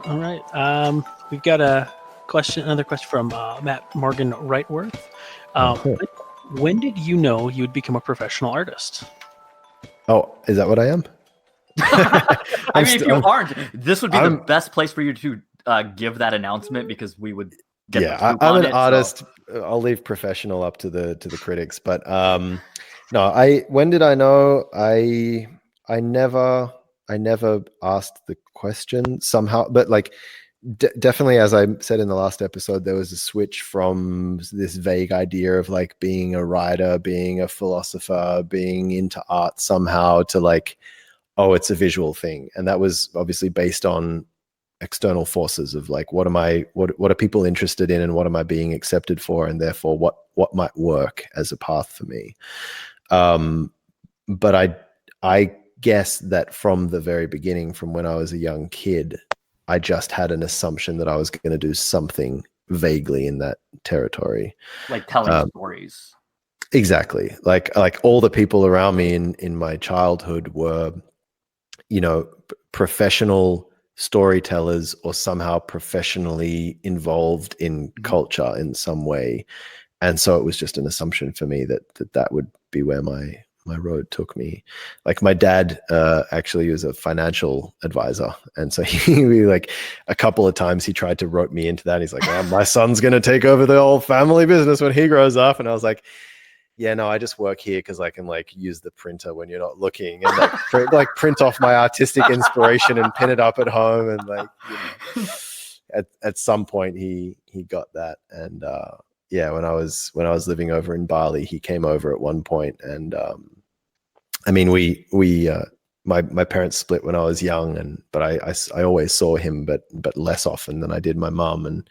All right. We've got another question from Matt Morgan Wrightworth. When did you know you would become a professional artist? Oh, is that what I am? If you aren't, this would be the best place for you to give that announcement, because we would get the scoop I'm on an artist. So. I'll leave professional up to the critics. But no, when did I know? I never asked the question somehow, but like definitely, as I said in the last episode, there was a switch from this vague idea of like being a writer, being a philosopher, being into art somehow to like, oh, it's a visual thing. And that was obviously based on external forces of like, what are people interested in, and what am I being accepted for, and therefore what might work as a path for me. But I guess that from the very beginning, from when I was a young kid, I just had an assumption that I was going to do something vaguely in that territory, like telling stories. Exactly. Like all the people around me in my childhood were, professional storytellers or somehow professionally involved in culture in some way. And so it was just an assumption for me that would be where my road took me. Like my dad actually was a financial advisor. And so he like a couple of times he tried to rope me into that. He's like, my son's going to take over the whole family business when he grows up. And I was like, yeah, no, I just work here because I can like use the printer when you're not looking, and like print off my artistic inspiration and pin it up at home. And like, at some point he got that. And when I was living over in Bali, he came over at one point, and my parents split when I was young, but I always saw him, but less often than I did my mum. And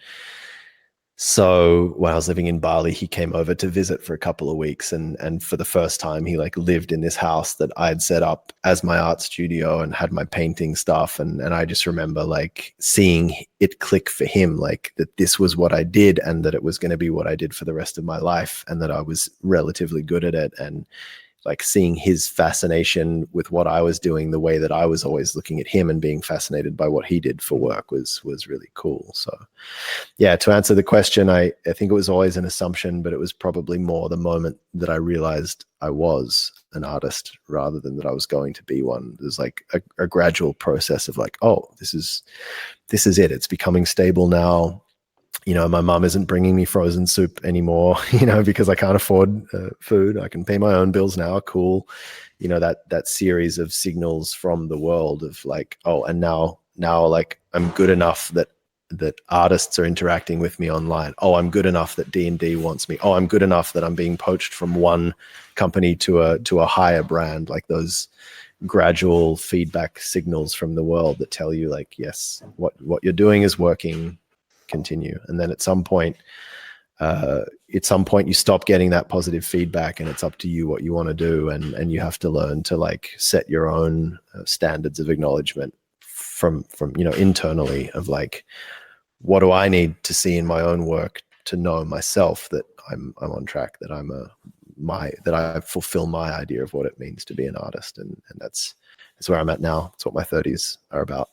so when I was living in Bali, he came over to visit for a couple of weeks, and for the first time he like lived in this house that I had set up as my art studio and had my painting stuff. And I just remember like seeing it click for him, like that this was what I did, and that it was going to be what I did for the rest of my life, and that I was relatively good at it. And like seeing his fascination with what I was doing, the way that I was always looking at him and being fascinated by what he did for work was really cool. So yeah, to answer the question, I think it was always an assumption, but it was probably more the moment that I realized I was an artist rather than that I was going to be one. There's like a gradual process of like, oh, this is it. It's becoming stable now. My mom isn't bringing me frozen soup anymore, because I can't afford food. I can pay my own bills now. Cool. That series of signals from the world of like, oh, and now like I'm good enough that artists are interacting with me online. Oh, I'm good enough that D&D wants me. Oh, I'm good enough that I'm being poached from one company to a higher brand. Like those gradual feedback signals from the world that tell you like, yes, what you're doing is working. Continue. And then at some point you stop getting that positive feedback, and it's up to you what you want to do, and you have to learn to like set your own standards of acknowledgement from internally of like, what do I need to see in my own work to know myself that I'm on track, that that I fulfill my idea of what it means to be an artist. And that's where I'm at now. It's what my 30s are about.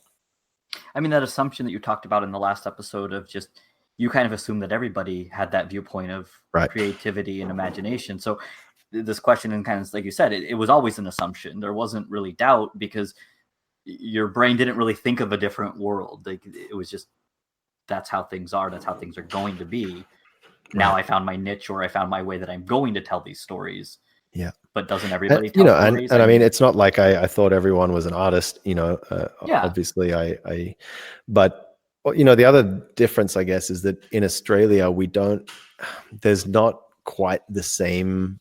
I mean, that assumption that you talked about in the last episode of just, you kind of assume that everybody had that viewpoint of creativity and imagination. So this question, and kind of like you said, it was always an assumption. There wasn't really doubt, because your brain didn't really think of a different world. Like it was just, that's how things are. That's how things are going to be. Now I found my niche, or I found my way that I'm going to tell these stories. Yeah. But doesn't everybody tell stories? And I mean, it's not like I thought everyone was an artist, obviously but the other difference, I guess, is that in Australia, there's not quite the same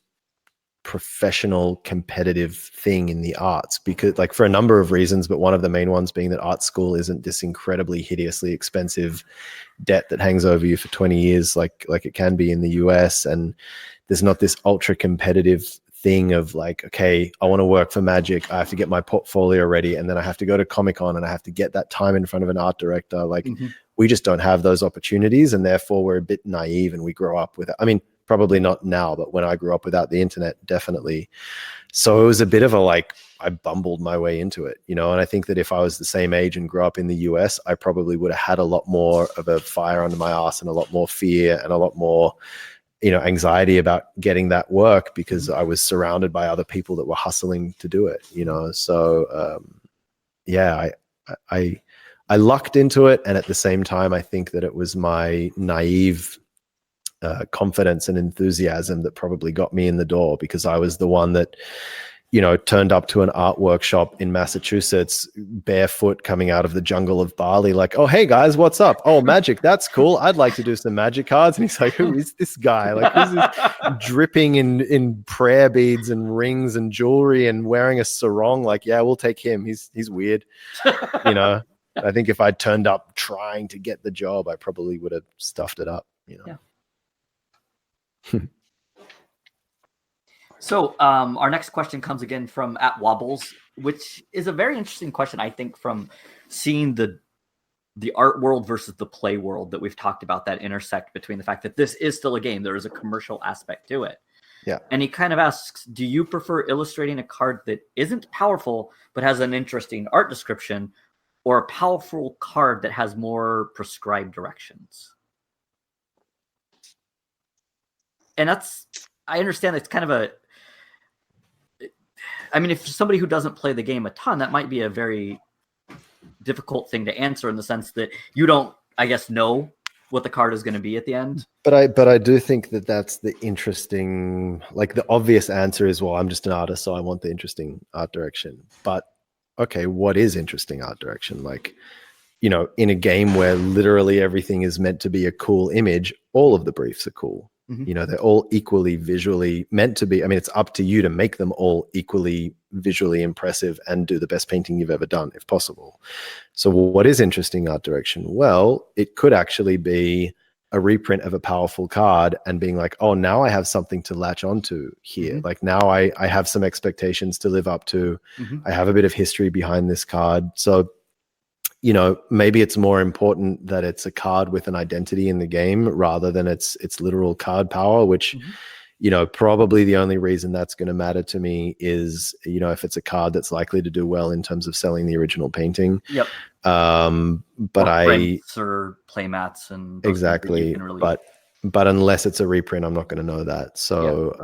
professional competitive thing in the arts, because like for a number of reasons, but one of the main ones being that art school isn't this incredibly hideously expensive debt that hangs over you for 20 years like it can be in the US. And there's not this ultra competitive thing of like, okay, I want to work for Magic, I have to get my portfolio ready, and then I have to go to Comic-Con and I have to get that time in front of an art director. Like we just don't have those opportunities, and therefore we're a bit naive, and we grow up with it. I mean, probably not now, but when I grew up without the internet, definitely. So it was a bit of a like, I bumbled my way into it, you know, and I think that if I was the same age and grew up in the US, I probably would have had a lot more of a fire under my ass and a lot more fear and a lot more, you know, anxiety about getting that work because I was surrounded by other people that were hustling to do it, you know. So yeah, I lucked into it, and at the same time, I think that it was my naive confidence and enthusiasm that probably got me in the door, because I was the one that, you know, turned up to an art workshop in Massachusetts barefoot coming out of the jungle of Bali, like, oh, hey guys, what's up? Oh, magic, that's cool. I'd like to do some magic cards. And he's like, who is this guy? Like, who's this dripping in prayer beads and rings and jewelry and wearing a sarong? Like, yeah, we'll take him. He's weird. You know, I think if I'd turned up trying to get the job, I probably would have stuffed it up, you know. Yeah. So our next question comes again from @Wobbles, which is a very interesting question, I think, from seeing the art world versus the play world that we've talked about, that intersect between the fact that this is still a game. There is a commercial aspect to it. Yeah. And he kind of asks, do you prefer illustrating a card that isn't powerful but has an interesting art description, or a powerful card that has more prescribed directions? And that's, I understand it's kind of I mean, if somebody who doesn't play the game a ton, that might be a very difficult thing to answer, in the sense that you don't, I guess, know what the card is going to be at the end. But I do think that that's the interesting, like the obvious answer is, well, I'm just an artist, so I want the interesting art direction. But okay, what is interesting art direction? Like, you know, in a game where literally everything is meant to be a cool image, all of the briefs are cool. You know, they're all equally visually meant to be. I mean, it's up to you to make them all equally visually impressive and do the best painting you've ever done, if possible. So what is interesting art direction? Well, it could actually be a reprint of a powerful card and being like, oh, now I have something to latch onto here. Like now I have some expectations to live up to. I have a bit of history behind this card. So, you know, maybe it's more important that it's a card with an identity in the game rather than its literal card power, which, you know, probably the only reason that's going to matter to me is, you know, if it's a card that's likely to do well in terms of selling the original painting. Yep. But or playmats and exactly. Really... But unless it's a reprint, I'm not going to know that. So,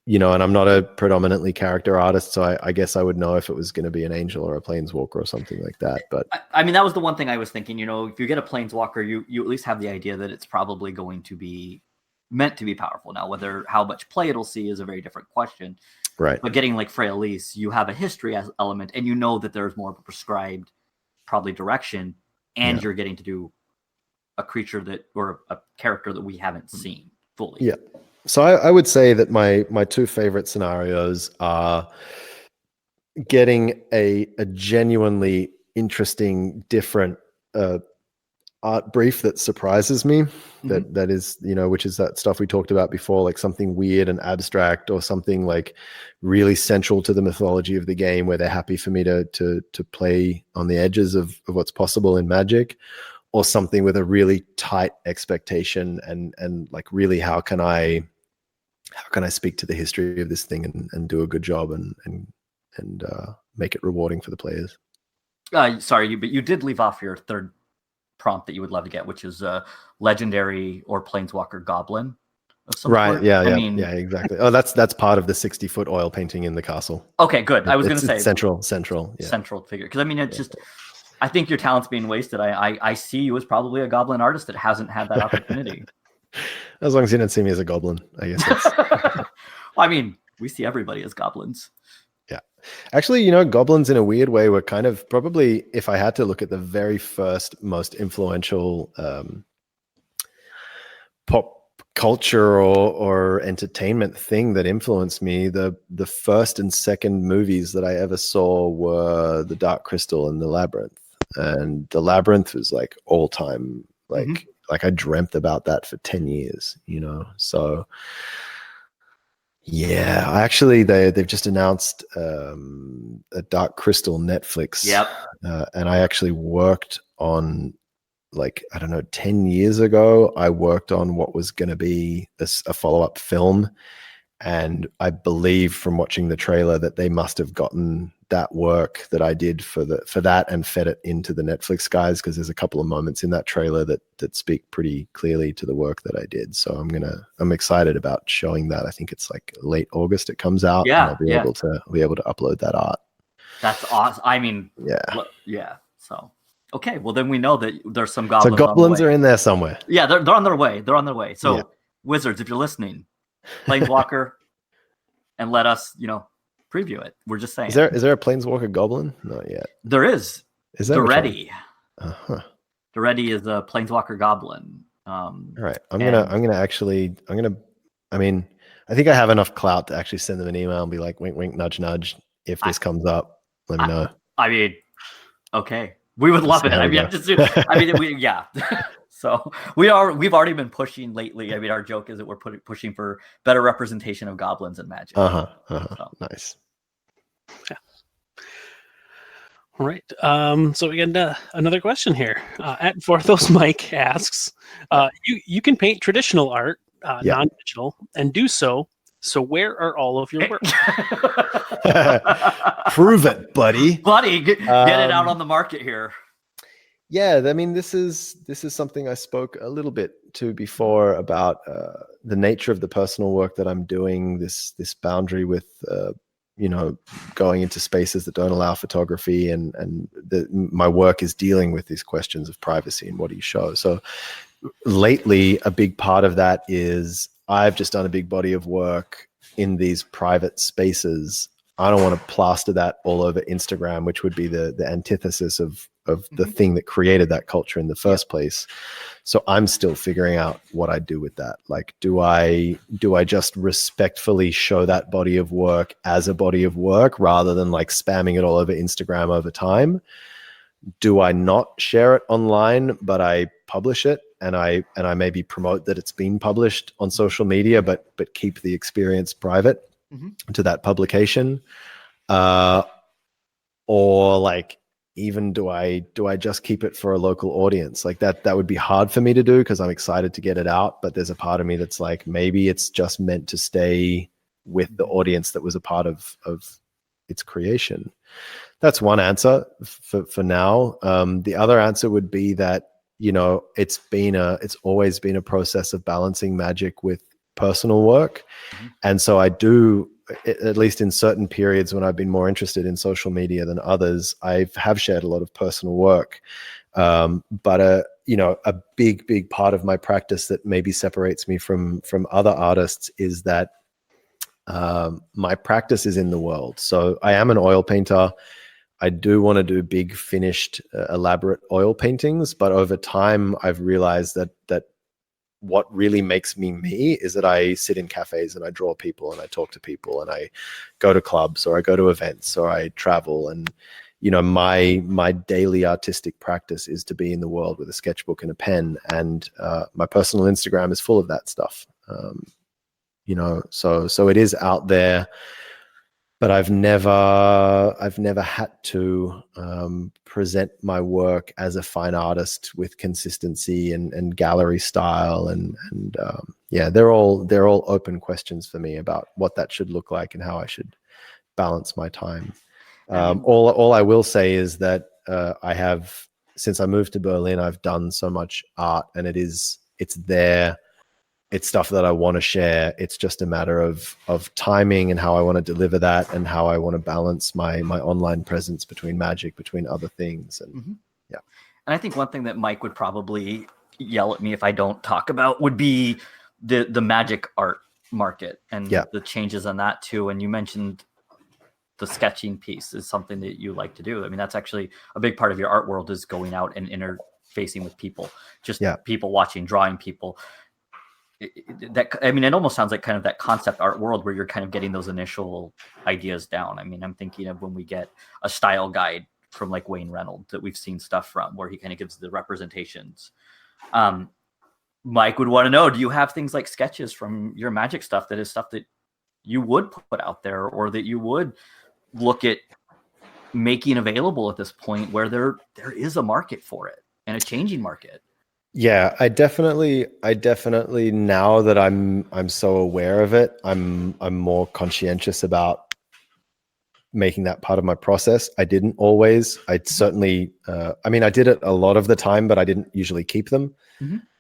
you know, and I'm not a predominantly character artist, so I guess I would know if it was going to be an angel or a planeswalker or something like that. But I mean, that was the one thing I was thinking. You know, if you get a planeswalker, you at least have the idea that it's probably going to be meant to be powerful. Now, whether how much play it'll see is a very different question. Right. But getting like Freyalise, you have a history as element, and you know that there's more of a prescribed, probably direction, and you're getting to do a creature that, or a character that we haven't seen fully. Yeah. So I would say that my two favorite scenarios are getting a genuinely interesting, different art brief that surprises me. That is, you know, which is that stuff we talked about before, like something weird and abstract, or something like really central to the mythology of the game, where they're happy for me to play on the edges of what's possible in Magic, or something with a really tight expectation and like, really, how can I speak to the history of this thing and do a good job and make it rewarding for the players. Sorry, but you did leave off your third prompt that you would love to get, which is legendary or planeswalker goblin of some right sort. Yeah, exactly. Oh, that's part of the 60-foot oil painting in the castle. Okay, good. I was going to say central figure, because I mean, it's just, I think your talent's being wasted. I see you as probably a goblin artist that hasn't had that opportunity. As long as you don't see me as a goblin, I guess. Well, I mean, we see everybody as goblins. Yeah. Actually, you know, goblins in a weird way were kind of probably, if I had to look at the very first most influential pop culture or entertainment thing that influenced me, the first and second movies that I ever saw were The Dark Crystal and The Labyrinth. And The Labyrinth was like all time, like I dreamt about that for 10 years, you know? So yeah, actually they've just announced a Dark Crystal Netflix. Yep. And I actually worked on like, I don't know, 10 years ago, I worked on what was going to be a follow-up film. And I believe from watching the trailer that they must have gotten that work that I did for that and fed it into the Netflix guys, because there's a couple of moments in that trailer that speak pretty clearly to the work that I did. So I'm excited about showing that. I think it's like late August it comes out. Yeah, and I'll be able to upload that art. That's awesome. I mean, yeah. So okay, well then we know that there's some goblins. So goblins are in there somewhere. Yeah, they're on their way. They're on their way. So Wizards, if you're listening, Planeswalker, and let us, preview it. We're just saying. Is there a Planeswalker Goblin? Not yet. There is. Is there? Ready? The Ready is a Planeswalker Goblin. All right. I mean, I think I have enough clout to actually send them an email and be like, wink, wink, nudge, nudge. If this comes up, let me know. I mean, okay. We would love it. Yeah. So we've already been pushing lately. I mean, our joke is that we're pushing for better representation of goblins in Magic. So. Nice. Yeah. All right. So we get another question here. At Vorthos Mike asks, you can paint traditional art, non-digital, and do so. So where are all of your work? Prove it, buddy. Get it out on the market here. Yeah, I mean, this is something I spoke a little bit to before about the nature of the personal work that I'm doing. This boundary with going into spaces that don't allow photography, and my work is dealing with these questions of privacy and what do you show. So lately, a big part of that is I've just done a big body of work in these private spaces. I don't want to plaster that all over Instagram, which would be the antithesis of the thing that created that culture in the first place. So I'm still figuring out what I do with that. Like, do I just respectfully show that body of work as a body of work rather than like spamming it all over Instagram over time? Do I not share it online, but I publish it and I maybe promote that it's been published on social media, but keep the experience private to that publication? Or like, even do I just keep it for a local audience? Like that would be hard for me to do because I'm excited to get it out, but there's a part of me that's like, maybe it's just meant to stay with the audience that was a part of its creation. That's one answer for now. The other answer would be that, it's always been a process of balancing Magic with personal work. And so I do, at least in certain periods when I've been more interested in social media than others, I have shared a lot of personal work. But a big part of my practice that maybe separates me from other artists is that my practice is in the world. So I am an oil painter. I do want to do big, finished, elaborate oil paintings, but over time I've realized that what really makes me is that I sit in cafes and I draw people and I talk to people and I go to clubs or I go to events or I travel. And, my daily artistic practice is to be in the world with a sketchbook and a pen. And my personal Instagram is full of that stuff. So it is out there, but I've never had to present my work as a fine artist with consistency and gallery style, and they're all open questions for me about what that should look like and how I should balance my time. All I will say is that I have, since I moved to Berlin, I've done so much art, and it's there. It's stuff that I want to share. It's just a matter of timing and how I want to deliver that and how I want to balance my online presence between Magic, between other things. And And I think one thing that Mike would probably yell at me if I don't talk about would be the Magic art market and the changes on that too. And you mentioned the sketching piece is something that you like to do. I mean, that's actually a big part of your art world, is going out and interfacing with people, people watching, drawing people. It almost sounds like kind of that concept art world where you're kind of getting those initial ideas down. I mean, I'm thinking of when we get a style guide from like Wayne Reynolds that we've seen stuff from, where he kind of gives the representations. Mike would want to know, do you have things like sketches from your Magic stuff that is stuff that you would put out there, or that you would look at making available at this point where there is a market for it? and a changing market. Yeah, I definitely now that I'm so aware of it, I'm more conscientious about making that part of my process. I didn't always. I certainly I mean, I did it a lot of the time, but I didn't usually keep them.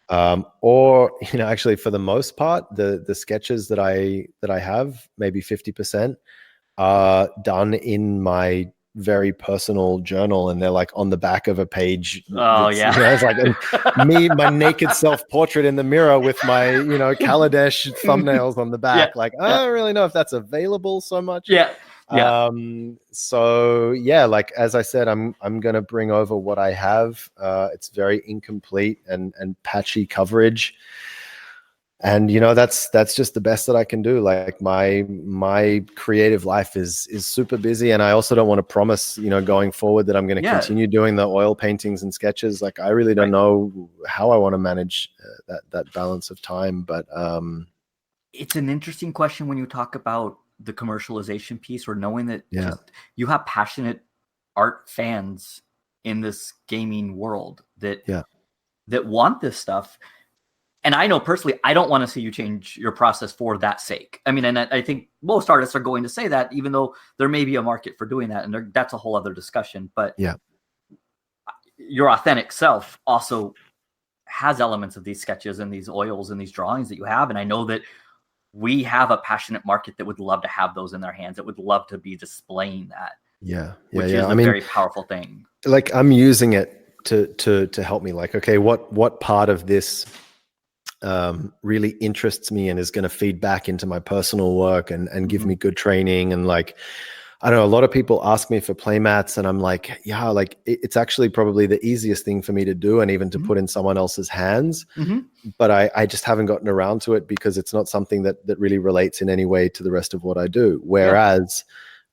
Or, you know, actually for the most part, the sketches that I have, maybe 50%, are done in my very personal journal, and they're like on the back of a page. Oh yeah. You know, it's like my naked self-portrait in the mirror with my, you know, Kaladesh thumbnails on the back. Like, I don't really know if that's available so much. So yeah, like, as I said, I'm going to bring over what I have. It's very incomplete and patchy coverage. And, you know, that's just the best that I can do. Like, my creative life is super busy, and I also don't want to promise, you know, going forward that I'm going to continue doing the oil paintings and sketches. Like, I really don't know how I want to manage that balance of time. But it's an interesting question when you talk about the commercialization piece, or knowing that just, you have passionate art fans in this gaming world that want this stuff. And I know personally, I don't want to see you change your process for that sake. I mean, and I think most artists are going to say that, even though there may be a market for doing that. And that's a whole other discussion. But your authentic self also has elements of these sketches and these oils and these drawings that you have. And I know that we have a passionate market that would love to have those in their hands, that would love to be displaying that. Which is a very powerful thing. Like, I'm using it to help me. Like, okay, what part of this really interests me and is going to feed back into my personal work and give me good training. And like, I don't know, a lot of people ask me for playmats, and I'm like, yeah, like it's actually probably the easiest thing for me to do, and even to put in someone else's hands. But I just haven't gotten around to it because it's not something that really relates in any way to the rest of what I do. Whereas,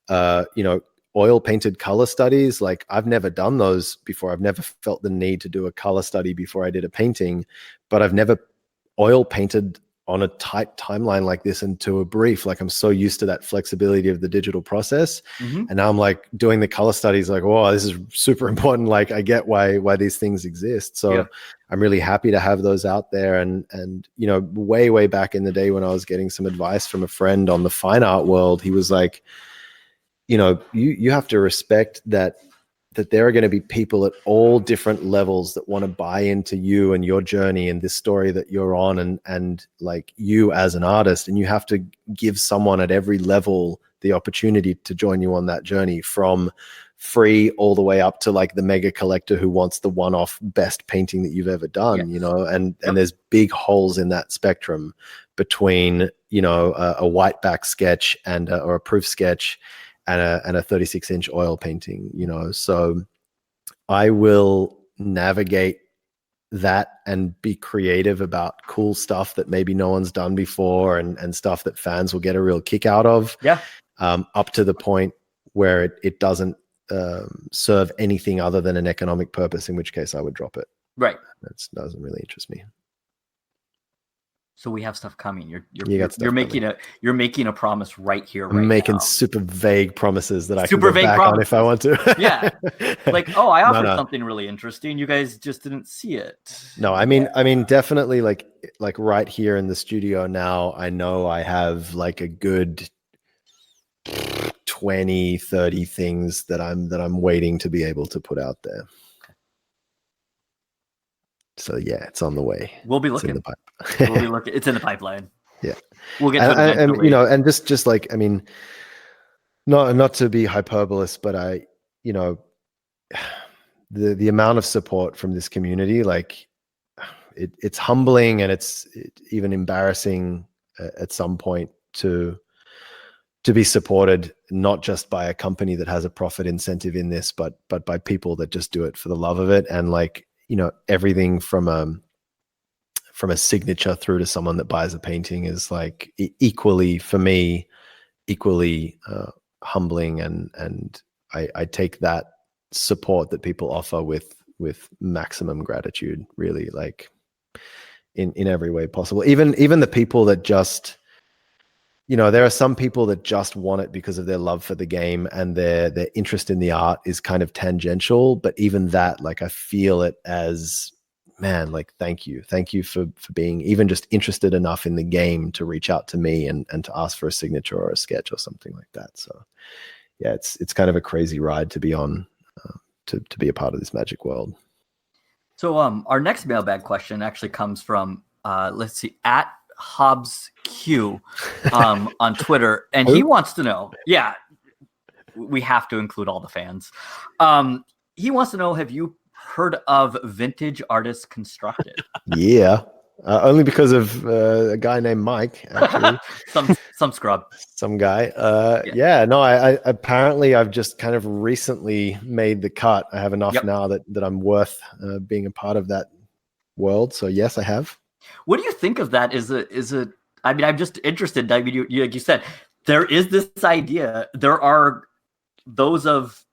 you know, oil painted color studies, like, I've never done those before. I've never felt the need to do a color study before I did a painting, but I've never oil painted on a tight timeline like this into a brief. Like, I'm so used to that flexibility of the digital process. And now I'm like doing the color studies, like, oh, this is super important. Like, I get why these things exist. So I'm really happy to have those out there. And, you know, way back in the day when I was getting some advice from a friend on the fine art world, he was like, you know, you have to respect that there are going to be people at all different levels that want to buy into you and your journey and this story that you're on, and like, you as an artist, and you have to give someone at every level the opportunity to join you on that journey, from free all the way up to like the mega collector who wants the one-off best painting that you've ever done, you know, and there's big holes in that spectrum between, you know, a white back sketch and or a proof sketch and a 36-inch oil painting, you know. So I will navigate that and be creative about cool stuff that maybe no one's done before, and stuff that fans will get a real kick out of. Up to the point where it doesn't serve anything other than an economic purpose, in which case I would drop it. That doesn't really interest me. So we have stuff coming. You're making a promise right here. I'm making super vague promises that I can go back on if I want to. Like, oh, I offered something really interesting. You guys just didn't see it. No, I mean, definitely like right here in the studio now, I know I have like a good 20, 30 things that I'm waiting to be able to put out there. So yeah, it's on the way. We'll be looking. We'll be looking. It's in the pipeline. We'll get to it and you know, and just like, I mean, not to be hyperbolous, but you know, the amount of support from this community, like, it's humbling, and it's even embarrassing at some point to be supported, not just by a company that has a profit incentive in this, but by people that just do it for the love of it. And like, you know, everything from a signature through to someone that buys a painting is like equally, for me, humbling. And I take that support that people offer with maximum gratitude, really, like in every way possible. Even the people that just, there are some people that just want it because of their love for the game, and their interest in the art is kind of tangential. But even that, like, I feel it as, man, like, thank you for being even just interested enough in the game to reach out to me and to ask for a signature or a sketch or something like that. So yeah, it's kind of a crazy ride to be on, to be a part of this Magic world. So our next mailbag question actually comes from let's see, at Hobbs Q on Twitter, and he wants to know, yeah, we have to include all the fans. He wants to know, have you heard of Vintage Artists Constructed? Yeah, only because of a guy named Mike, actually. some scrub, some guy. Yeah, no, I apparently I've just kind of recently made the cut. I have enough now that I'm worth being a part of that world. So yes, I have. What do you think of that? Is it? I mean, I'm just interested. I mean, you like you said, there is this idea. There are those of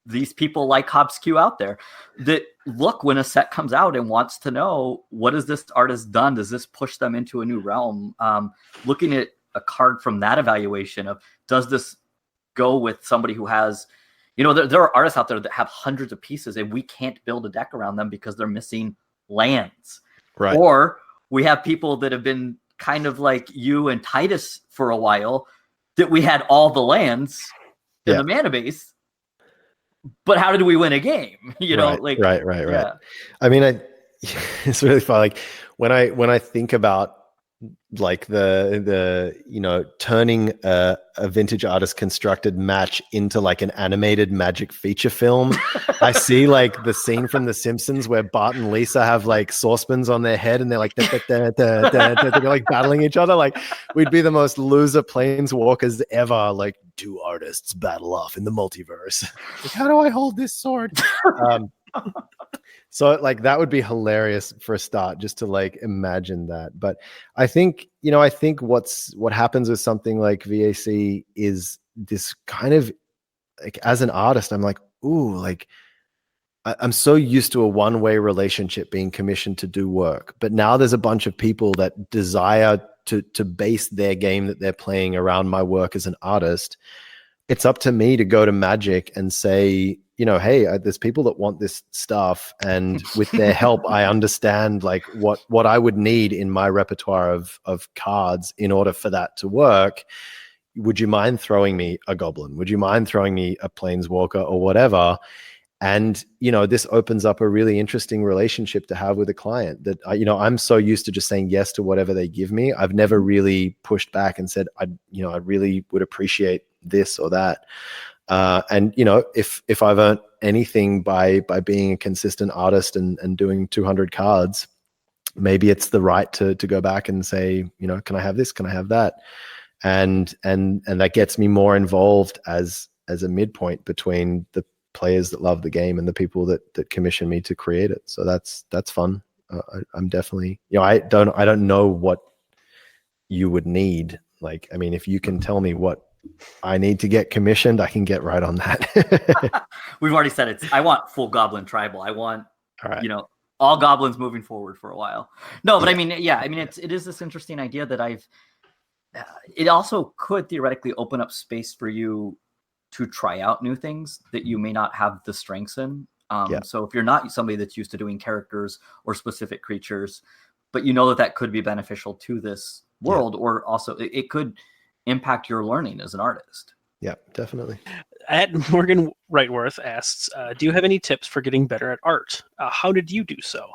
these people like Hobbs Q out there that look when a set comes out and wants to know, what has this artist done? Does this push them into a new realm? Looking at a card from that evaluation of, does this go with somebody who has, there are artists out there that have hundreds of pieces and we can't build a deck around them because they're missing lands. Right. Or we have people that have been kind of like you and Titus for a while, that we had all the lands in the mana base, but how did we win a game? Right. Yeah. I mean, it's really fun. Like when I think about like the turning a Vintage Artist Constructed match into like an animated Magic feature film, I see like the scene from The Simpsons where Bart and Lisa have like saucepans on their head and they're like they're like battling each other. Like, we'd be the most loser planeswalkers ever. Like, two artists battle off in the multiverse. Like, how do I hold this sword? So like that would be hilarious for a start, just to like imagine that. But I think what happens with something like VAC is this kind of like, as an artist, I'm like, ooh, like I'm so used to a one-way relationship, being commissioned to do work. But now there's a bunch of people that desire to base their game that they're playing around my work as an artist. It's up to me to go to Magic and say, hey, there's people that want this stuff, and with their help, I understand like what I would need in my repertoire of cards in order for that to work. Would you mind throwing me a goblin? Would you mind throwing me a planeswalker or whatever? And this opens up a really interesting relationship to have with a client that I'm so used to just saying yes to whatever they give me. I've never really pushed back and said, I really would appreciate this or that. And if I've earned anything by being a consistent artist and doing 200 cards, maybe it's the right to go back and say, can I have this? Can I have that? And that gets me more involved as a midpoint between the players that love the game and the people that commission me to create it. So that's fun. I'm definitely, I don't know what you would need. Like, I mean, if you can tell me what I need to get commissioned, I can get right on that. We've already said it. I want full goblin tribal. I want, all goblins moving forward for a while. No, but it is this interesting idea that it also could theoretically open up space for you to try out new things that you may not have the strengths in. So if you're not somebody that's used to doing characters or specific creatures, but that could be beneficial to this world, or also it could impact your learning as an artist. Yeah, definitely. At Morgan Wrightworth asks, do you have any tips for getting better at art? How did you do so?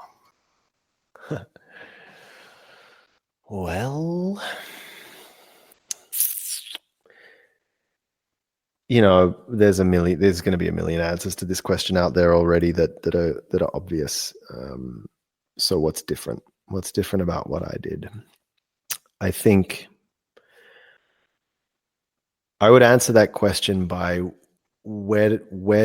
Well, there's going to be a million answers to this question out there already that are obvious. So what's different? What's different about what I did? I think I would answer that question by where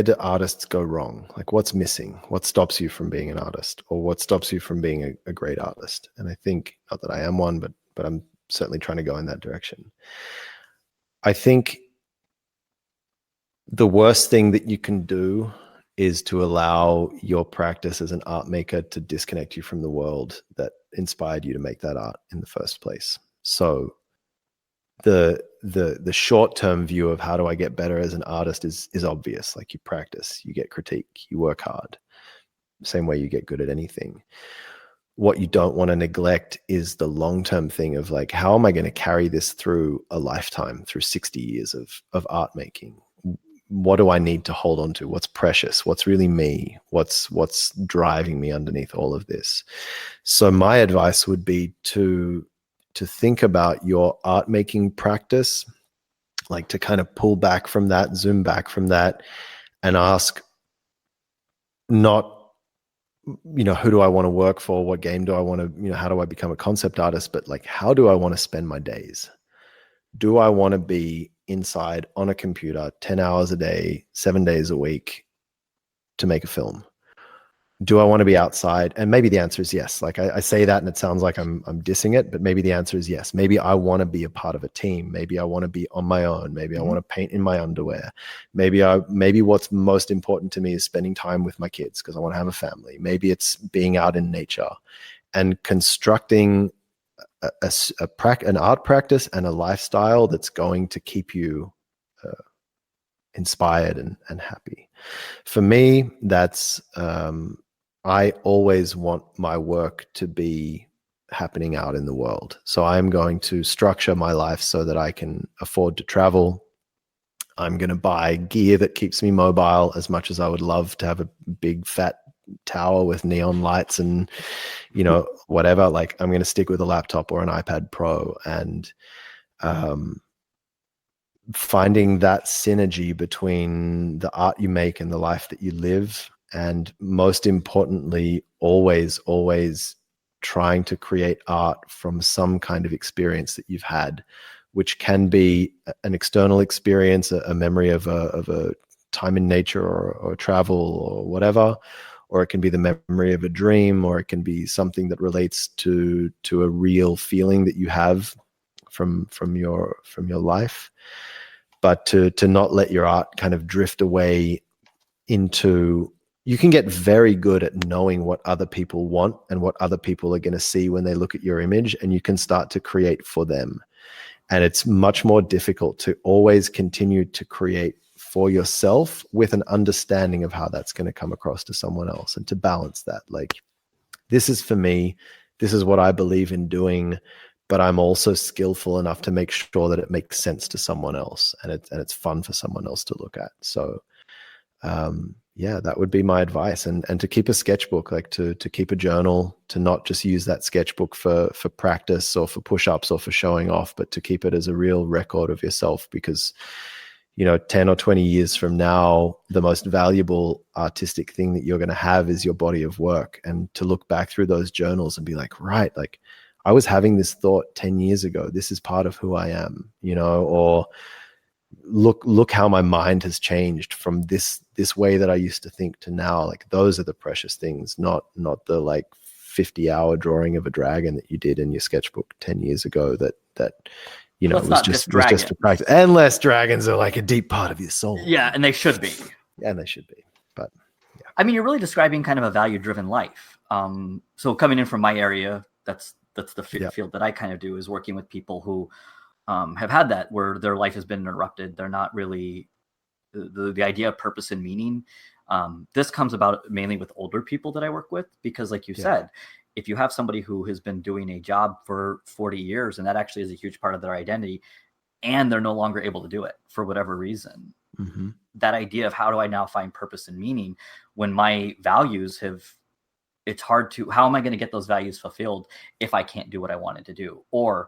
do artists go wrong? Like, what's missing? What stops you from being an artist, or what stops you from being a great artist? And I think, not that I am one, but I'm certainly trying to go in that direction. I think the worst thing that you can do is to allow your practice as an art maker to disconnect you from the world that inspired you to make that art in the first place. So the short-term view of how do I get better as an artist is obvious. Like, you practice, you get critique, you work hard. Same way you get good at anything. What you don't want to neglect is the long-term thing of like, how am I going to carry this through a lifetime, through 60 years of art making? What do I need to hold on to? What's precious? What's really me? What's driving me underneath all of this? So my advice would be to think about your art making practice, like to kind of pull back from that, zoom back from that, and ask not, who do I want to work for? What game do I want to, how do I become a concept artist? But like, how do I want to spend my days? Do I want to be inside on a computer 10 hours a day, 7 days a week to make a film? Do I want to be outside? And maybe the answer is yes. Like, I say that and it sounds like I'm dissing it, but maybe the answer is yes. Maybe I want to be a part of a team. Maybe I want to be on my own. Maybe I want to paint in my underwear. Maybe what's most important to me is spending time with my kids because I want to have a family. Maybe it's being out in nature and constructing an art practice and a lifestyle that's going to keep you inspired and happy. For me, that's I always want my work to be happening out in the world. So I'm going to structure my life so that I can afford to travel. I'm going to buy gear that keeps me mobile, as much as I would love to have a big fat tower with neon lights and, whatever. Like, I'm going to stick with a laptop or an iPad Pro, and finding that synergy between the art you make and the life that you live. And most importantly, always trying to create art from some kind of experience that you've had, which can be an external experience, a memory of a time in nature or travel or whatever, or it can be the memory of a dream, or it can be something that relates to a real feeling that you have from your life. But to not let your art kind of drift away into, you can get very good at knowing what other people want and what other people are going to see when they look at your image, and you can start to create for them. And it's much more difficult to always continue to create for yourself with an understanding of how that's going to come across to someone else, and to balance that. Like, this is for me, this is what I believe in doing, but I'm also skillful enough to make sure that it makes sense to someone else, and it's fun for someone else to look at. So yeah, that would be my advice. And to keep a sketchbook, like to keep a journal, to not just use that sketchbook for practice or for push-ups or for showing off, but to keep it as a real record of yourself. Because 10 or 20 years from now, the most valuable artistic thing that you're going to have is your body of work. And to look back through those journals and be like, right, like, I was having this thought 10 years ago. This is part of who I am, or look how my mind has changed from this way that I used to think to now. Like, those are the precious things, not the like 50-hour drawing of a dragon that you did in your sketchbook 10 years ago that was just for practice. Unless dragons are like a deep part of your soul. Yeah, and they should be. Yeah, and they should be. But yeah. I mean, you're really describing kind of a value-driven life. So coming in from my area, that's the field that I kind of do, is working with people who have had that, where their life has been interrupted. They're not really the idea of purpose and meaning. This comes about mainly with older people that I work with, because like you said, if you have somebody who has been doing a job for 40 years, and that actually is a huge part of their identity, and they're no longer able to do it for whatever reason, that idea of how do I now find purpose and meaning when my values it's hard to, how am I going to get those values fulfilled if I can't do what I wanted to do? Or,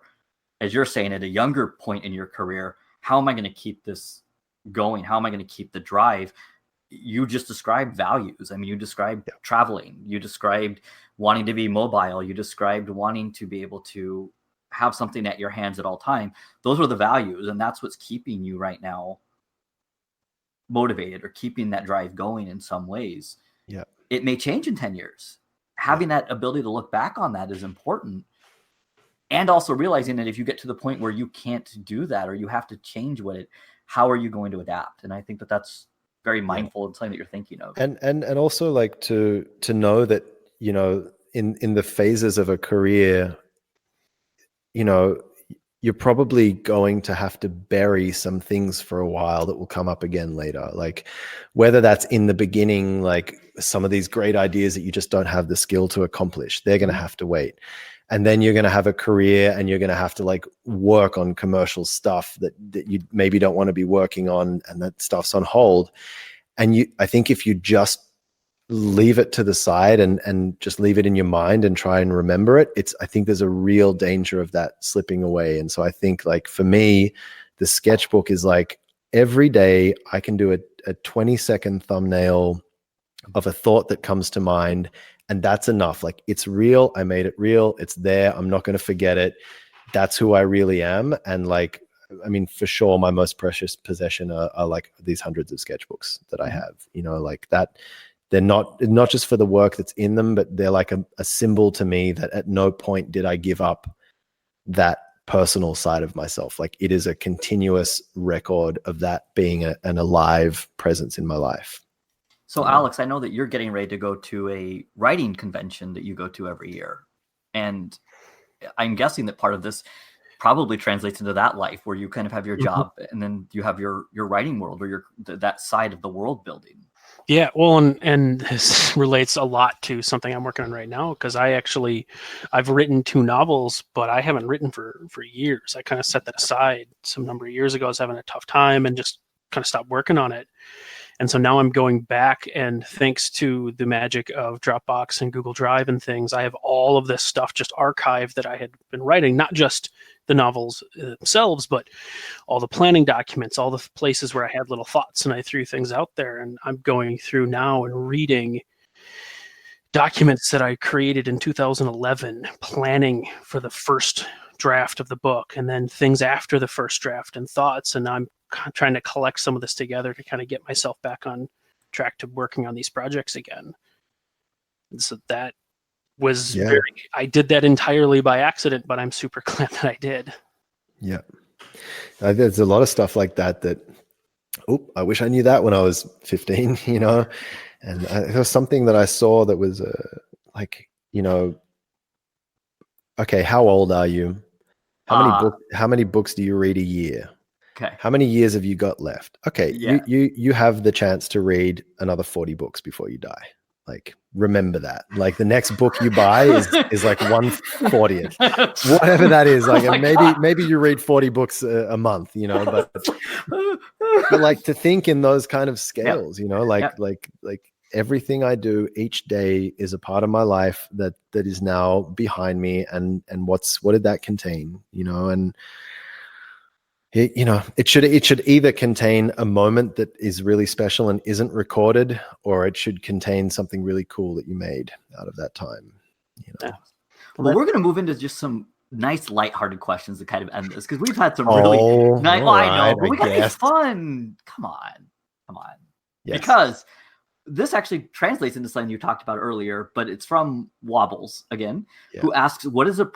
as you're saying, at a younger point in your career, how am I going to keep this going? How am I going to keep the drive? You just described values. I mean, you described traveling. You described wanting to be mobile. You described wanting to be able to have something at your hands at all time. Those are the values, and that's what's keeping you right now motivated, or keeping that drive going in some ways. Yeah. It may change in 10 years. Having that ability to look back on that is important. And also realizing that if you get to the point where you can't do that, or you have to change how are you going to adapt? And I think that that's very mindful and something that you're thinking of. And also, like, to know that, in the phases of a career, you're probably going to have to bury some things for a while that will come up again later. Like whether that's in the beginning, like some of these great ideas that you just don't have the skill to accomplish, they're going to have to wait. And then you're going to have a career and you're going to have to like work on commercial stuff that you maybe don't want to be working on, and that stuff's on hold. And I think if you just leave it to the side and just leave it in your mind and try and remember it, I think there's a real danger of that slipping away. And so I think like for me, the sketchbook is like every day I can do a 20-second thumbnail of a thought that comes to mind, and that's enough. Like it's real. I made it real. It's there. I'm not going to forget it. That's who I really am. And like, I mean, for sure, my most precious possession are like these hundreds of sketchbooks that I have, you know, like that. They're not just for the work that's in them, but they're like a symbol to me that at no point did I give up that personal side of myself. Like it is a continuous record of that being an alive presence in my life. So Alex, I know that you're getting ready to go to a writing convention that you go to every year. And I'm guessing that part of this probably translates into that life where you kind of have your job and then you have your writing world, or that side of the world building. Yeah, well, and this relates a lot to something I'm working on right now, because I've written 2 novels, but I haven't written for years. I kind of set that aside some number of years ago. I was having a tough time and just kind of stopped working on it. And so now I'm going back, and thanks to the magic of Dropbox and Google Drive and things, I have all of this stuff just archived that I had been writing, not just the novels themselves, but all the planning documents, all the places where I had little thoughts and I threw things out there. And I'm going through now and reading documents that I created in 2011, planning for the first draft of the book, and then things after the first draft and thoughts. And I'm trying to collect some of this together to kind of get myself back on track to working on these projects again. And so that was I did that entirely by accident, but I'm super glad that I did. Yeah. There's a lot of stuff like that I wish I knew that when I was 15, you know, and there was something that I saw that was like, you know, okay, how old are you? How many books do you read a year? Okay. How many years have you got left? Okay. Yeah. You have the chance to read another 40 books before you die. Like, remember that. Like the next book you buy is like 1/40th, whatever that is. Like, maybe you read 40 books a month, you know, but like to think in those kind of scales, you know, like everything I do each day is a part of my life that is now behind me. And what did that contain, you know? And it should either contain a moment that is really special and isn't recorded, or it should contain something really cool that you made out of that time. You know? Yeah. Well, we're going to move into just some nice lighthearted questions to kind of end this, because we've had some really nice. Well, I know, but we got to be fun. Come on. Yes. Because this actually translates into something you talked about earlier, but it's from Wobbles again, who asks, "What is a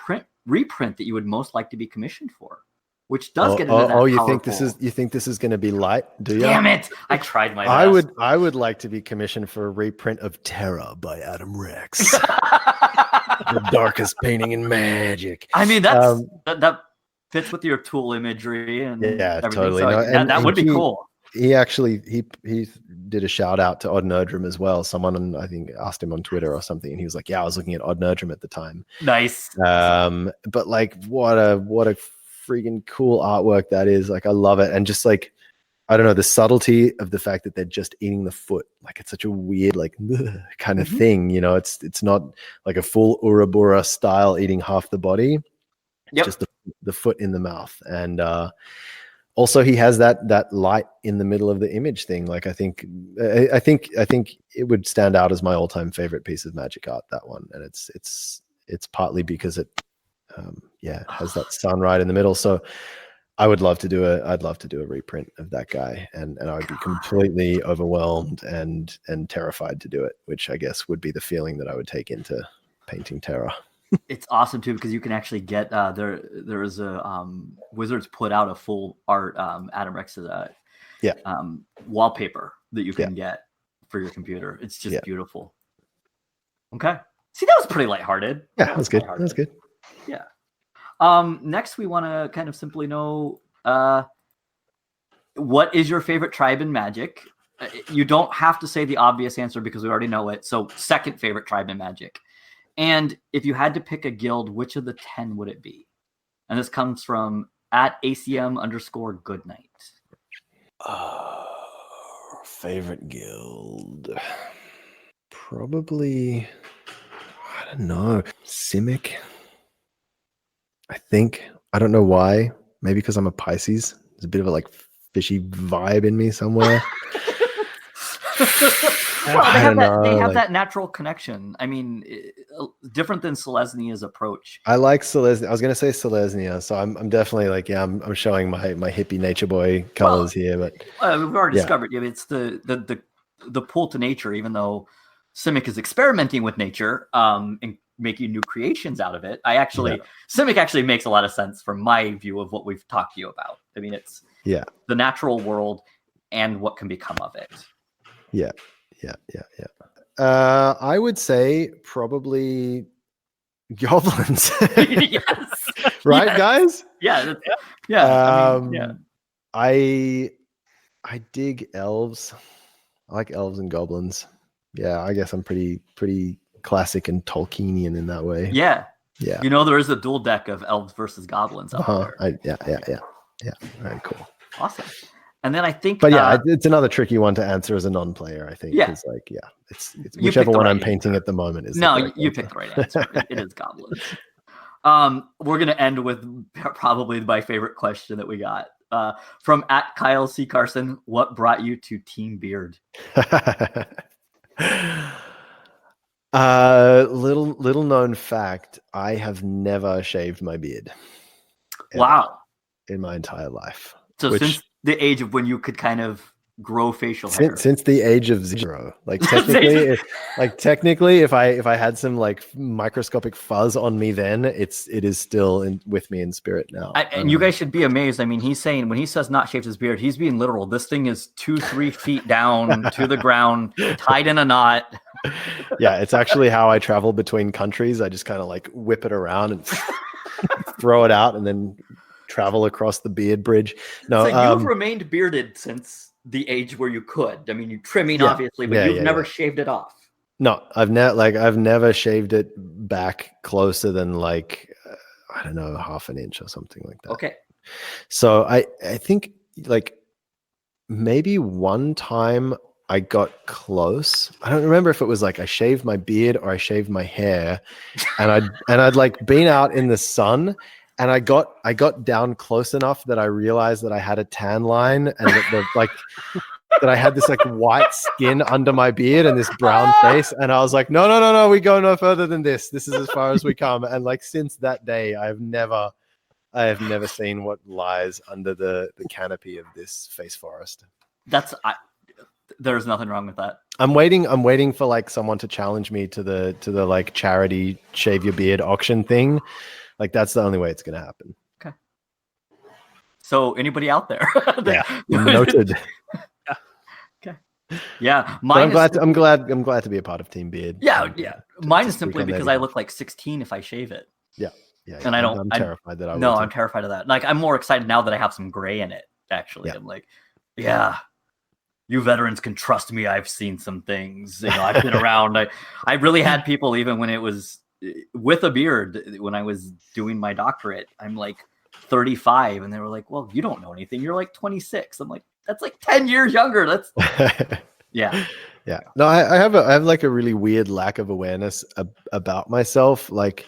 reprint that you would most like to be commissioned for?" Which does get into that. Oh, you think this is going to be light? Do you? Damn it! I tried my best. I would like to be commissioned for a reprint of Terra by Adam Rex, the darkest painting in magic. I mean, that fits with your tool imagery and everything. Totally. So that would be cool. He actually he did a shout out to Odd Nerdrum as well. Someone, I think, asked him on Twitter or something, and he was like, "Yeah, I was looking at Odd Nerdrum at the time." Nice. But like, what a freaking cool artwork that is. Like, I love it. And just like, I don't know, the subtlety of the fact that they're just eating the foot, like it's such a weird like kind of thing, you know. It's not like a full Urabura style eating half the body. It's just the foot in the mouth. And also he has that light in the middle of the image thing. Like I think it would stand out as my all-time favorite piece of magic art, that one. And it's partly because it has that sun right in the middle. So I'd love to do a reprint of that guy, and I would be completely overwhelmed and terrified to do it, which I guess would be the feeling that I would take into painting Terra. It's awesome too, because you can actually get there is a Wizards put out a full art Adam Rex's wallpaper that you can get for your computer. It's just beautiful. Okay. See, that was pretty lighthearted. Yeah, that was good. That was good. Yeah. Next, we want to kind of simply know what is your favorite tribe in Magic? You don't have to say the obvious answer because we already know it. So, second favorite tribe in Magic. And if you had to pick a guild, which of the 10 would it be? And this comes from @ACM_goodnight. Favorite guild? Probably, I don't know, Simic. I think. I don't know why. Maybe because I'm a Pisces. There's a bit of a like fishy vibe in me somewhere. Well, they have that natural connection. I mean, different than Selesnya's approach. I like Selesnya. I was going to say Selesnya, so I'm definitely like, yeah, I'm showing my hippie nature boy colors here. But we've already discovered. Yeah, it's the pull to nature. Even though Simic is experimenting with nature and making new creations out of it, Simic actually makes a lot of sense from my view of what we've talked to you about. I mean, it's the natural world and what can become of it. Yeah. I would say probably goblins. Yes. Right, yes. guys? Yeah. I dig elves. I like elves and goblins. Yeah, I guess I'm pretty classic and Tolkienian in that way. Yeah. Yeah. You know, there is a dual deck of elves versus goblins out there. Yeah. Very cool. Awesome. And then I think, but it's another tricky one to answer as a non-player. I think. It's like, it's whichever one I'm painting at the moment is. No, you picked the right answer. It is goblins. We're gonna end with probably my favorite question that we got from @Kyle C. Carson. What brought you to Team Beard? Little known fact: I have never shaved my beard. Wow! In my entire life. So since the age of when you could kind of grow facial hair. Since the age of 0. Like technically, if I had some like microscopic fuzz on me then, it is still with me in spirit now. And you guys should be amazed. I mean, he's saying when he says not shaved his beard, he's being literal. This thing is 2-3 feet down to the ground, tied in a knot. Yeah, it's actually how I travel between countries. I just kind of like whip it around and throw it out and then travel across the beard bridge. No, so you've remained bearded since the age where you could. I mean, you're trimming obviously, but you've never shaved it off. No, I've never shaved it back closer than like I don't know, half an inch or something like that. Okay. So I think like maybe one time I got close. I don't remember if it was like I shaved my beard or I shaved my hair, and I'd like been out in the sun. And I got down close enough that I realized that I had a tan line and that I had this like white skin under my beard and this brown face. And I was like, no, we go no further than this. This is as far as we come. And like since that day, I have never seen what lies under the canopy of this face forest. There's nothing wrong with that. I'm waiting for like someone to challenge me to the like charity shave your beard auction thing. Like that's the only way it's going to happen. Okay. So anybody out there? Noted. Okay. Yeah, I'm glad to be a part of Team Beard. Yeah. Mine is simply because I look like 16 if I shave it. Yeah. And I'm terrified that I. No, I'm terrified of that. Like I'm more excited now that I have some gray in it. Actually, I'm like, yeah. You veterans can trust me. I've seen some things. You know, I've been around. I really had people even when it was. With a beard, when I was doing my doctorate, I'm like 35, and they were like, "Well, you don't know anything. You're like 26." I'm like, "That's like 10 years younger." That's yeah. No, I have like a really weird lack of awareness about myself. Like,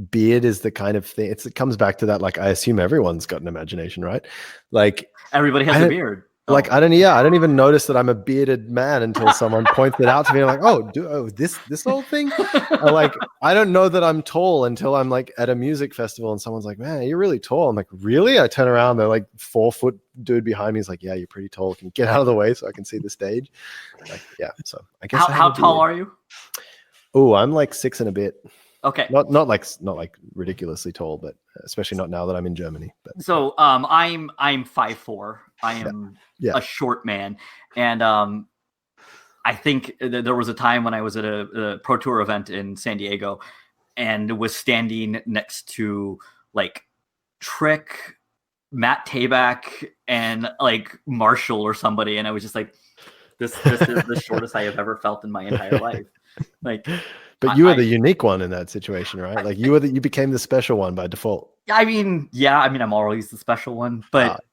beard is the kind of thing. It comes back to that. Like, I assume everyone's got an imagination, right? Like, everybody has a beard. Like I don't even notice that I'm a bearded man until someone points it out to me. I'm like, this whole thing. I don't know that I'm tall until I'm like at a music festival and someone's like, man, you're really tall. I'm like, really? I turn around, they're like 4-foot dude behind me is like, yeah, you're pretty tall. Can you get out of the way so I can see the stage? Like, yeah. So I guess how tall are you? Oh, I'm like 6 and a bit. Okay. Not like ridiculously tall, but especially not now that I'm in Germany. But so I'm 5'4". I am a short man, and I think there was a time when I was at a Pro Tour event in San Diego, and was standing next to like Trick, Matt Tabak, and like Marshall or somebody, and I was just like, this is the shortest I have ever felt in my entire life. Like, but you were the unique one in that situation, right? Like you became the special one by default. I mean, I'm always the special one, but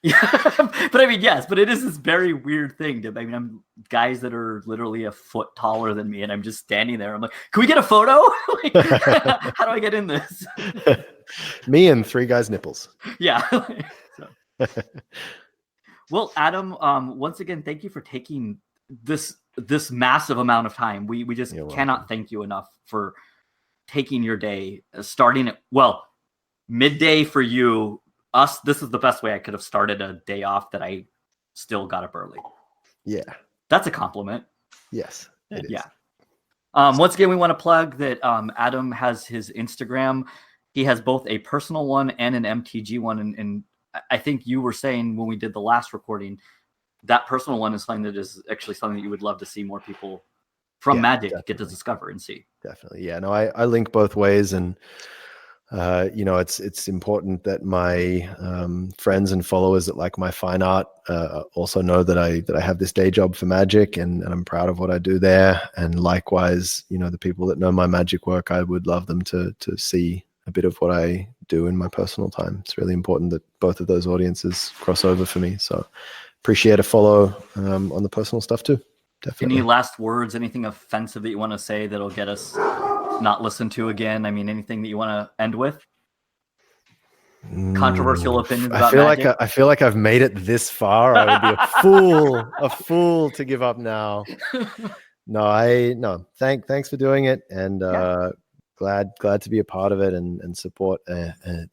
but I mean, yes, but it is this very weird thing. I'm guys that are literally a foot taller than me, and I'm just standing there. I'm like, can we get a photo? Like, how do I get in this? Me and 3 guys' nipples. Yeah. Well, Adam, once again, thank you for taking this massive amount of time. We just cannot thank you enough for taking your day, starting at midday for you. Us, this is the best way I could have started a day off that I still got up early. Yeah. That's a compliment. Yes, it is. Yeah. Once again, we want to plug that Adam has his Instagram. He has both a personal one and an MTG one. And I think you were saying when we did the last recording, that personal one is something that is actually something that you would love to see more people from Magic get to discover and see. Definitely. Yeah, no, I link both ways, and it's important that my friends and followers that like my fine art also know that I have this day job for Magic, and I'm proud of what I do there. And likewise, the people that know my Magic work, I would love them to see a bit of what I do in my personal time. It's really important that both of those audiences cross over for me. So appreciate a follow on the personal stuff too. Definitely. Any last words, anything offensive that you want to say that'll get us not listened to again? I mean, anything that you want to end with? Controversial opinions about Magic? I feel like I've made it this far. I would be a fool to give up now. Thanks for doing it, and glad to be a part of it and support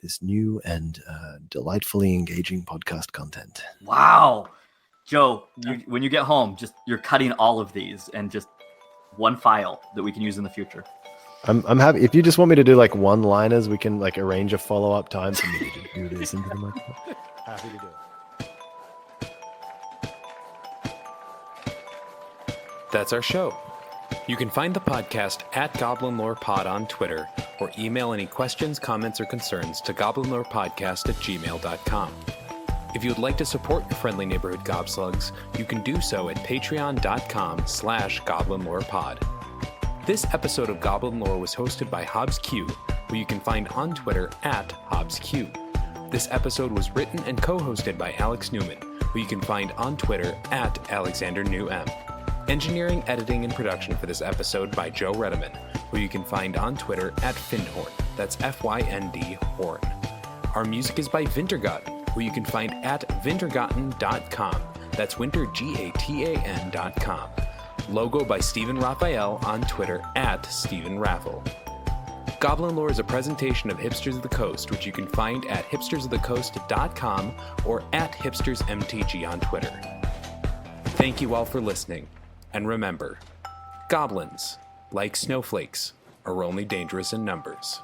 this new and delightfully engaging podcast content. Wow. Joe, when you get home, you're cutting all of these and just one file that we can use in the future. I'm happy. If you just want me to do like one-liners, we can like arrange a follow-up time for me to do this into the microphone. Happy to do it. That's our show. You can find the podcast at Goblin Lore Pod on Twitter, or email any questions, comments, or concerns to goblinlorepodcast@gmail.com. If you would like to support your friendly neighborhood gobslugs, you can do so at patreon.com/goblinlorepod. This episode of Goblin Lore was hosted by Hobbs Q, who you can find on Twitter at HobbsQ. This episode was written and co-hosted by Alex Newman, who you can find on Twitter at AlexanderNewM. Engineering, editing, and production for this episode by Joe Redeman, who you can find on Twitter at Findhorn. That's FYND Horn. Our music is by Wintergatten, who you can find at wintergatten.com. That's wintergatan.com. Logo by Stephen Raphael on Twitter at Stephen Raffle. Goblin Lore is a presentation of Hipsters of the Coast, which you can find at hipstersofthecoast.com or at hipstersmtg on Twitter. Thank you all for listening, and remember, goblins, like snowflakes, are only dangerous in numbers.